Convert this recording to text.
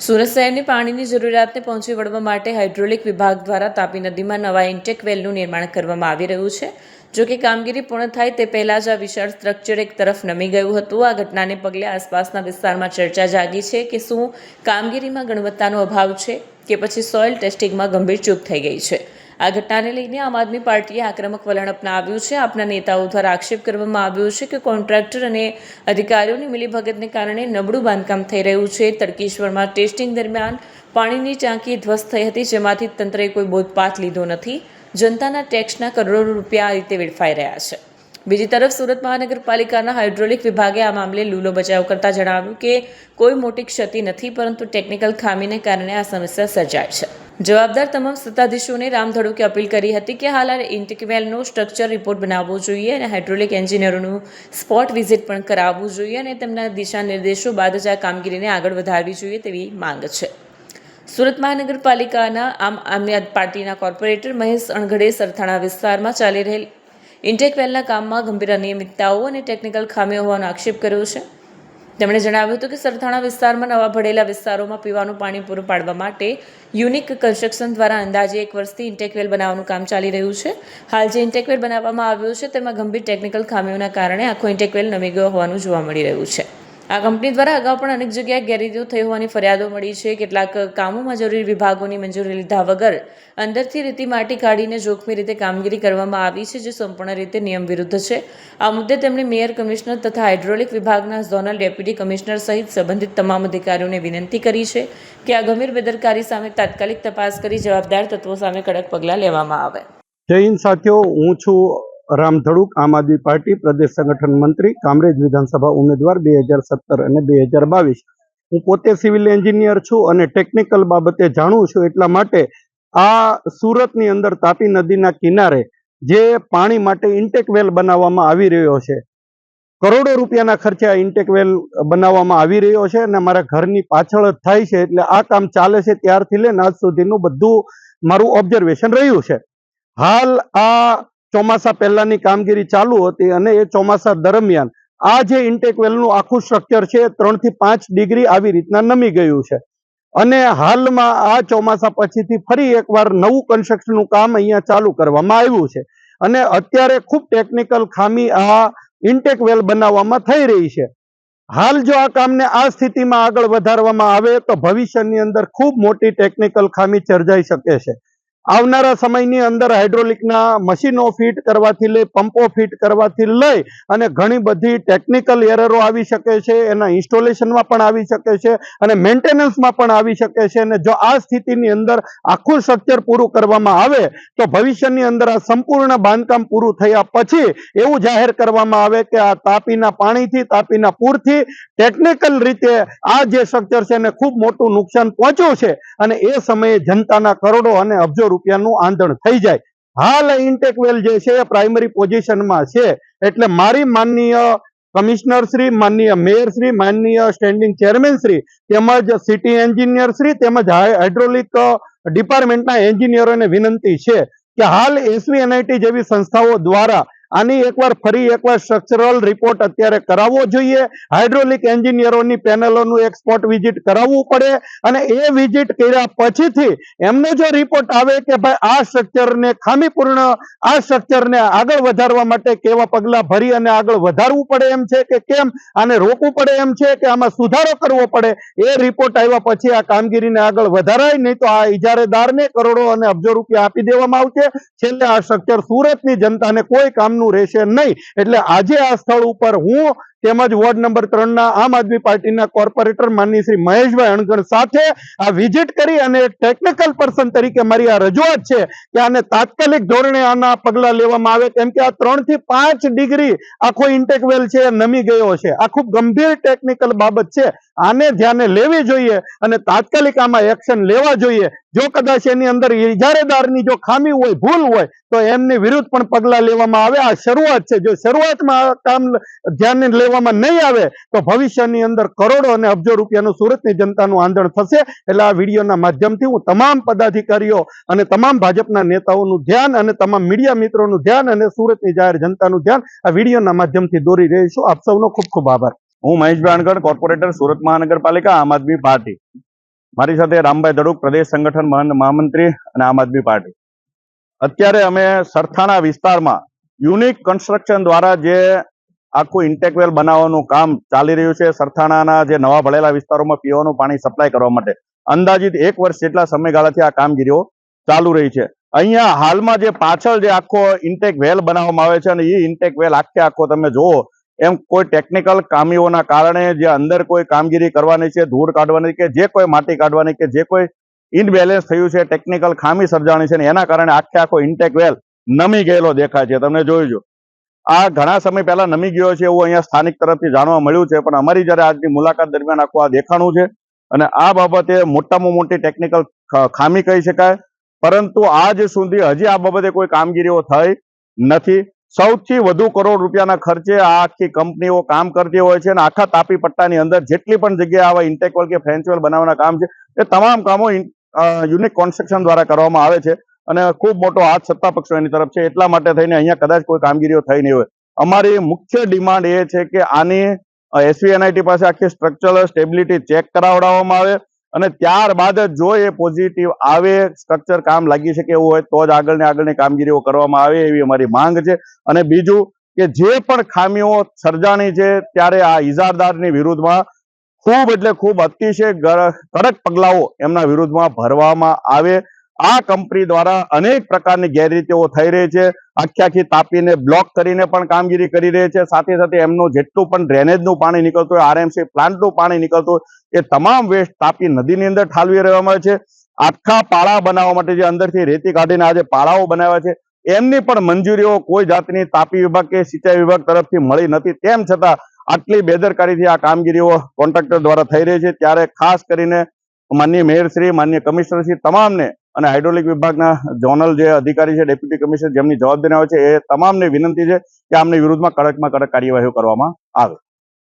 સુરત શહેરની પાણીની જરૂરિયાતને પહોંચી વળવા માટે હાઇડ્રોલિક વિભાગ દ્વારા તાપી નદીમાં નવા ઇન્ટેક વેલનું નિર્માણ કરવામાં આવી રહ્યું છે. જો કે કામગીરી પૂર્ણ થાય તે પહેલાં જ આ વિશાળ સ્ટ્રક્ચર એક તરફ નમી ગયું હતું. આ ઘટનાને પગલે આસપાસના વિસ્તારમાં ચર્ચા જાગી છે કે શું કામગીરીમાં ગુણવત્તાનો અભાવ છે કે પછી સોઇલ ટેસ્ટિંગમાં ગંભીર ચૂક થઈ ગઈ છે. આ ઘટનાને લઈને આમ આદમી પાર્ટીએ આક્રમક વલણ અપનાવ્યું છે. આપના નેતાઓ દ્વારા આક્ષેપ કરવામાં આવ્યો છે કે કોન્ટ્રાક્ટર અને અધિકારીઓની મિલીભગતને કારણે નબળું બાંધકામ થઈ રહ્યું છે. તડકેશ્વરમાં ટેસ્ટિંગ દરમિયાન પાણીની ટાંકી ધ્વસ્ત થઈ હતી, જેમાંથી તંત્રએ કોઈ બોધપાઠ લીધો નથી. જનતાના ટેક્સના કરોડો રૂપિયા આ રીતે વેડફાઈ રહ્યા છે. બીજી તરફ સુરત મહાનગરપાલિકાના હાઇડ્રોલિક વિભાગે આ મામલે લૂલો બચાવ કરતા જણાવ્યું કે કોઈ મોટી ક્ષતિ નથી, પરંતુ ટેકનિકલ ખામીને કારણે આ સમસ્યા સર્જાય છે. જવાબદાર તમામ સત્તાધીશોને રામધડુકે અપીલ કરી હતી કે હાલ આ ઇન્ટેકવેલનો સ્ટ્રક્ચર રિપોર્ટ બનાવવો જોઈએ અને હાઇડ્રોલિક એન્જિનિયરોનું સ્પોટ વિઝિટ પણ કરાવવું જોઈએ અને તેમના દિશા નિર્દેશો બાદ જ આ કામગીરીને આગળ વધારવી જોઈએ તેવી માંગ છે. સુરત મહાનગરપાલિકાના આમ આદમી પાર્ટીના કોર્પોરેટર મહેશ અણઘડે સરથાણા વિસ્તારમાં ચાલી રહેલ ઇન્ટેકવેલના કામમાં ગંભીર અનિયમિતતાઓ અને ટેકનિકલ ખામીઓ હોવાનો આક્ષેપ કર્યો છે. તેમણે જણાવ્યું હતું કે સરથાણા વિસ્તારમાં નવા ભળેલા વિસ્તારોમાં પીવાનું પાણી પૂરું પાડવા માટે યુનિક કન્સ્ટ્રક્શન દ્વારા અંદાજે 1 વર્ષથી ઇન્ટેકવેલ બનાવવાનું કામ ચાલી રહ્યું છે. હાલ જે ઇન્ટેકવેલ બનાવવામાં આવ્યો છે તેમાં ગંભીર ટેકનિકલ ખામીઓના કારણે આખો ઇન્ટેકવેલ નમી ગયો હોવાનું જોવા મળી રહ્યું છે. આ કંપની દ્વારા અગાઉ પણ અનેક જગ્યાએ ગેરરીતિઓ થઈ હોવાની ફરિયાદો મળી છે. કેટલાક કામોમાં જરૂરી વિભાગોની મંજૂરી લીધા વગર અંદરથી રેતી માટી કાઢીને જોખમી રીતે કામગીરી કરવામાં આવી છે, જે સંપૂર્ણ રીતે નિયમ વિરુદ્ધ છે. આ મુદ્દે તેમણે મેયર, કમિશનર તથા હાઇડ્રોલિક વિભાગના ઝોનલ ડેપ્યુટી કમિશનર સહિત સંબંધિત તમામ અધિકારીઓને વિનંતી કરી છે કે આ ગંભીર બેદરકારી સામે તાત્કાલિક તપાસ કરી જવાબદાર તત્વો સામે કડક પગલાં લેવામાં આવે. જય હિન્દ સાથીઓ, હું છું રામધડુક, આમ આદમી પાર્ટી પ્રદેશ સંગઠન મંત્રી, કામરેજ વિધાનસભા ઉમેદવાર 2017 અને 2022. હું પોતે સિવિલ એન્જિનિયર છું અને ટેકનિકલ બાબતે જાણું છું. એટલા માટે આ સુરતની અંદર તાપી નદીના કિનારે જે પાણી માટે ઇન્ટેકવેલ બનાવવામાં આવી રહ્યો છે, કરોડો રૂપિયાના ખર્ચે આ ઇન્ટેકવેલ બનાવવામાં આવી રહ્યો છે અને મારા ઘરની પાછળ જ થાય છે. એટલે આ કામ ચાલે છે ત્યારથી લઈને આજ સુધીનું બધું મારું ઓબ્ઝર્વેશન રહ્યું છે. હાલ આ ચોમાસા પહેલાની કામગીરી ચાલુ હતી અને એ ચોમાસા દરમિયાન આ જે ઇન્ટેકવેલનું આખું સ્ટ્રક્ચર છે 3 થી 5 ડિગ્રી આવી રીતના નમી ગયું છે અને હાલમાં આ ચોમાસા પછીથી ફરી એકવાર નવું કન્સ્ટ્રક્શનનું કામ અહીંયા ચાલુ કરવામાં આવ્યું છે અને અત્યારે ખૂબ ટેકનિકલ ખામી આ ઇન્ટેકવેલ બનાવવામાં થઈ રહી છે. હાલ જો આ કામને આ સ્થિતિમાં આગળ વધારવામાં આવે તો ભવિષ્યની અંદર ખૂબ મોટી ટેકનિકલ ખામી સર્જાઈ શકે છે. આવનારા સમયની અંદર હાઇડ્રોલિકના મશીનો ફિટ કરવાથી લઈ, પંપો ફિટ કરવાથી લઈ અને ઘણી બધી ટેકનિકલ એરરો આવી શકે છે. એના ઇન્સ્ટોલેશનમાં પણ આવી શકે છે અને મેન્ટેનન્સમાં પણ આવી શકે છે. અને જો આ સ્થિતિની અંદર આખું સ્ટ્રક્ચર પૂરું કરવામાં આવે તો ભવિષ્યની અંદર આ સંપૂર્ણ બાંધકામ પૂરું થયા પછી એવું જાહેર કરવામાં આવે કે આ તાપીના પાણીથી, તાપીના પૂરથી ટેકનિકલ રીતે આ જે સ્ટ્રક્ચર છે એને ખૂબ મોટું નુકસાન પહોંચ્યું છે અને એ સમયે જનતાના કરોડો અને અબજો રૂપિયાનું આંધણ થઈ જાય. હાલ ઇન્ટેકવેલ જે છે એ પ્રાઇમરી પોઝિશનમાં છે. એટલે મારી માનનીય કમિશનર શ્રી, માનનીય મેયર શ્રી, માનનીય સ્ટેન્ડિંગ ચેરમેન શ્રી તેમજ સિટી એન્જિનિયર શ્રી તેમજ હાઇડ્રોલિક ડિપાર્ટમેન્ટના એન્જિનિયરોને વિનંતી છે કે હાલ SVNIT જેવી સંસ્થાઓ દ્વારા આની ફરી એકવાર સ્ટ્રક્ચરલ રિપોર્ટ અત્યારે કરાવવો જોઈએ. હાઇડ્રોલિક એન્જિનિયરોની પેનલોનું એક સ્પોટ વિઝિટ કરાવવું પડે અને એ વિઝિટ કર્યા પછીથી એમનો જો રિપોર્ટ આવે કે ભાઈ આ સ્ટ્રક્ચરને ખામીપૂર્ણ, આ સ્ટ્રક્ચરને આગળ વધારવા માટે કેવા પગલાં ભરી અને આગળ વધારવું પડે એમ છે કે કેમ, આને રોકવું પડે એમ છે કે આમાં સુધારો કરવો પડે, એ રિપોર્ટ આવ્યા પછી આ કામગીરીને આગળ વધારાય. નહીં તો આ ઇજારેદારને કરોડો અને અબજો રૂપિયા આપી દેવામાં આવશે. છેલ્લે આ સ્ટ્રક્ચર સુરતની જનતાને કોઈ કામ રહેશે નહીં. એટલે આજે આ સ્થળ ઉપર હું તેમજ વોર્ડ નંબર 3 ના આમ આદમી પાર્ટીના કોર્પોરેટર માનની શ્રી મહેશભાઈ અણગણ સાથે આ વિઝિટ કરી અને ટેકનિકલ પર્સન તરીકે મારી આ રજૂઆત છે કે આને તાત્કાલિક ધોરણે આના પગલા લેવામાં આવે, કેમ કે આ 3 થી 5 ડિગ્રી આખો ઇન્ટેકવેલ છે નમી ગયો છે. આ ખૂબ ગંભીર ટેકનિકલ બાબત છે. આને ધ્યાને લેવી જોઈએ અને તાત્કાલિક આમાં એક્શન લેવા જોઈએ. જો કદાચ એની અંદર ઇજારેદારની જો ખામી હોય, ભૂલ હોય તો એમની વિરુદ્ધ પણ પગલા લેવામાં આવે. આ શરૂઆત છે. જો શરૂઆતમાં આ કામ ધ્યાને લેવામાં નહીં આવે તો ભવિષ્યની અંદર કરોડો અને અબજો રૂપિયાનું સુરતની જનતાનું આંદોલન થશે. એટલે આ વિડીયોના માધ્યમથી હું તમામ પદાધિકારીઓ અને તમામ ભાજપના નેતાઓનું ધ્યાન અને તમામ મીડિયા મિત્રોનું ધ્યાન અને સુરતની જાહેર જનતાનું ધ્યાન આ વિડીયોના માધ્યમથી દોરી રહીશું. આપ સૌનો ખૂબ ખૂબ આભાર. હું મહેશભાઈ અણગણ, કોર્પોરેટર, સુરત મહાનગરપાલિકા, આમ આદમી પાર્ટી. મારી સાથે રામભાઈ ધડુક, પ્રદેશ સંગઠન મહામંત્રી અને આમ આદમી પાર્ટી. અત્યારે અમે સરથાણા વિસ્તારમાં યુનિક કન્સ્ટ્રક્શન દ્વારા જે આખું ઇન્ટેકવેલ બનાવવાનું કામ ચાલી રહ્યું છે, સરથાણાના જે નવા ભળેલા વિસ્તારોમાં પીવાનું પાણી સપ્લાય કરવા માટે અંદાજિત 1 વર્ષ જેટલા સમયગાળાથી આ કામગીરીઓ ચાલુ રહી છે. અહીંયા હાલમાં જે પાછળ જે આખો ઇન્ટેક વેલ બનાવવામાં આવે છે અને એ ઇન્ટેક વેલ આખો તમે જુઓ એમ કોઈ ટેકનિકલ ખામીઓના કારણે જે અંદર કોઈ કામગીરી કરવાની છે, ધૂળ કાઢવાની કે જે કોઈ માટી કાઢવાની કે જે કોઈ ઇનબેલેન્સ થયું છે, ટેકનિકલ ખામી સર્જાણી છે ને એના કારણે આખો ઇન્ટેક વેલ નમી ગયેલો દેખાય છે. તમને જોઈજો આ ઘણા સમય પહેલા નમી ગયો છે એવું અહીંયા સ્થાનિક તરફથી જાણવા મળ્યું છે, પણ અમારી જ્યારે આજની મુલાકાત દરમિયાન આખું આ દેખાણું છે અને આ બાબતે મોટામાં મોટી ટેકનિકલ ખામી કહી શકાય, પરંતુ આજ સુધી હજી આ બાબતે કોઈ કામગીરીઓ થઈ નથી. સૌથી વધુ કરોડ રૂપિયાના ખર્ચે આ આખી કંપનીઓ કામ કરતી હોય છે અને આખા તાપી પટ્ટાની અંદર જેટલી પણ જગ્યાએ આવા ઇન્ટેકવેલ કે ફ્રેન્ચવેલ બનાવવાના કામ છે એ તમામ કામો યુનિક કન્સ્ટ્રક્શન દ્વારા કરવામાં આવે છે અને ખૂબ મોટો હાથ સત્તા પક્ષો એની તરફ છે. એટલા માટે થઈને અહીંયા કદાચ કોઈ કામગીરીઓ થઈ નહીં હોય. અમારી મુખ્ય ડિમાન્ડ એ છે કે આની SVNIT પાસે આખી સ્ટ્રક્ચરલ સ્ટેબિલિટી ચેક કરાવડાવવામાં આવે અને ત્યારબાદ જ જો એ પોઝિટિવ આવે, સ્ટ્રક્ચર કામ લાગી શકે એવું હોય તો જ આગળની કામગીરીઓ કરવામાં આવે એવી અમારી માંગ છે. અને બીજું કે જે પણ ખામીઓ સર્જાણી છે ત્યારે આ ઇજારદારની વિરુદ્ધમાં ખૂબ એટલે ખૂબ અતિશય કડક પગલાઓ એમના વિરુદ્ધમાં ભરવામાં આવે. આ કંપની દ્વારા અનેક પ્રકારની ગેરરીતિઓ થઈ રહી છે. આખી તાપીને બ્લોક કરીને પણ કામગીરી કરી રહી છે. સાથે સાથે એમનું જેટલું પણ ડ્રેનેજનું પાણી નીકળતું હોય, RMC પ્લાન્ટનું પાણી નીકળતું હોય એ તમામ વેસ્ટ તાપી નદીની અંદર ઠાલવી રહેવામાં આવે છે. આખા પાળા બનાવવા માટે જે અંદરથી રેતી કાઢીને આજે પાળાઓ બનાવ્યા છે એમની પણ મંજૂરીઓ કોઈ જાતની તાપી વિભાગ કે સિંચાઈ વિભાગ તરફથી મળી નથી. તેમ છતાં આટલી બેદરકારીથી આ કામગીરીઓ કોન્ટ્રાક્ટર દ્વારા થઈ રહી છે. ત્યારે ખાસ કરીને માનનીય મેયરશ્રી, માનનીય કમિશનરશ્રી તમામને અને હાઇડ્રોલિક વિભાગના ઝોનલ જે અધિકારી છે, ડેપ્યુટી કમિશનર જેમની જવાબદારી આવે છે એ તમામને વિનંતી છે કે આમની વિરુદ્ધમાં કડકમાં કડક કાર્યવાહીઓ કરવામાં આવે.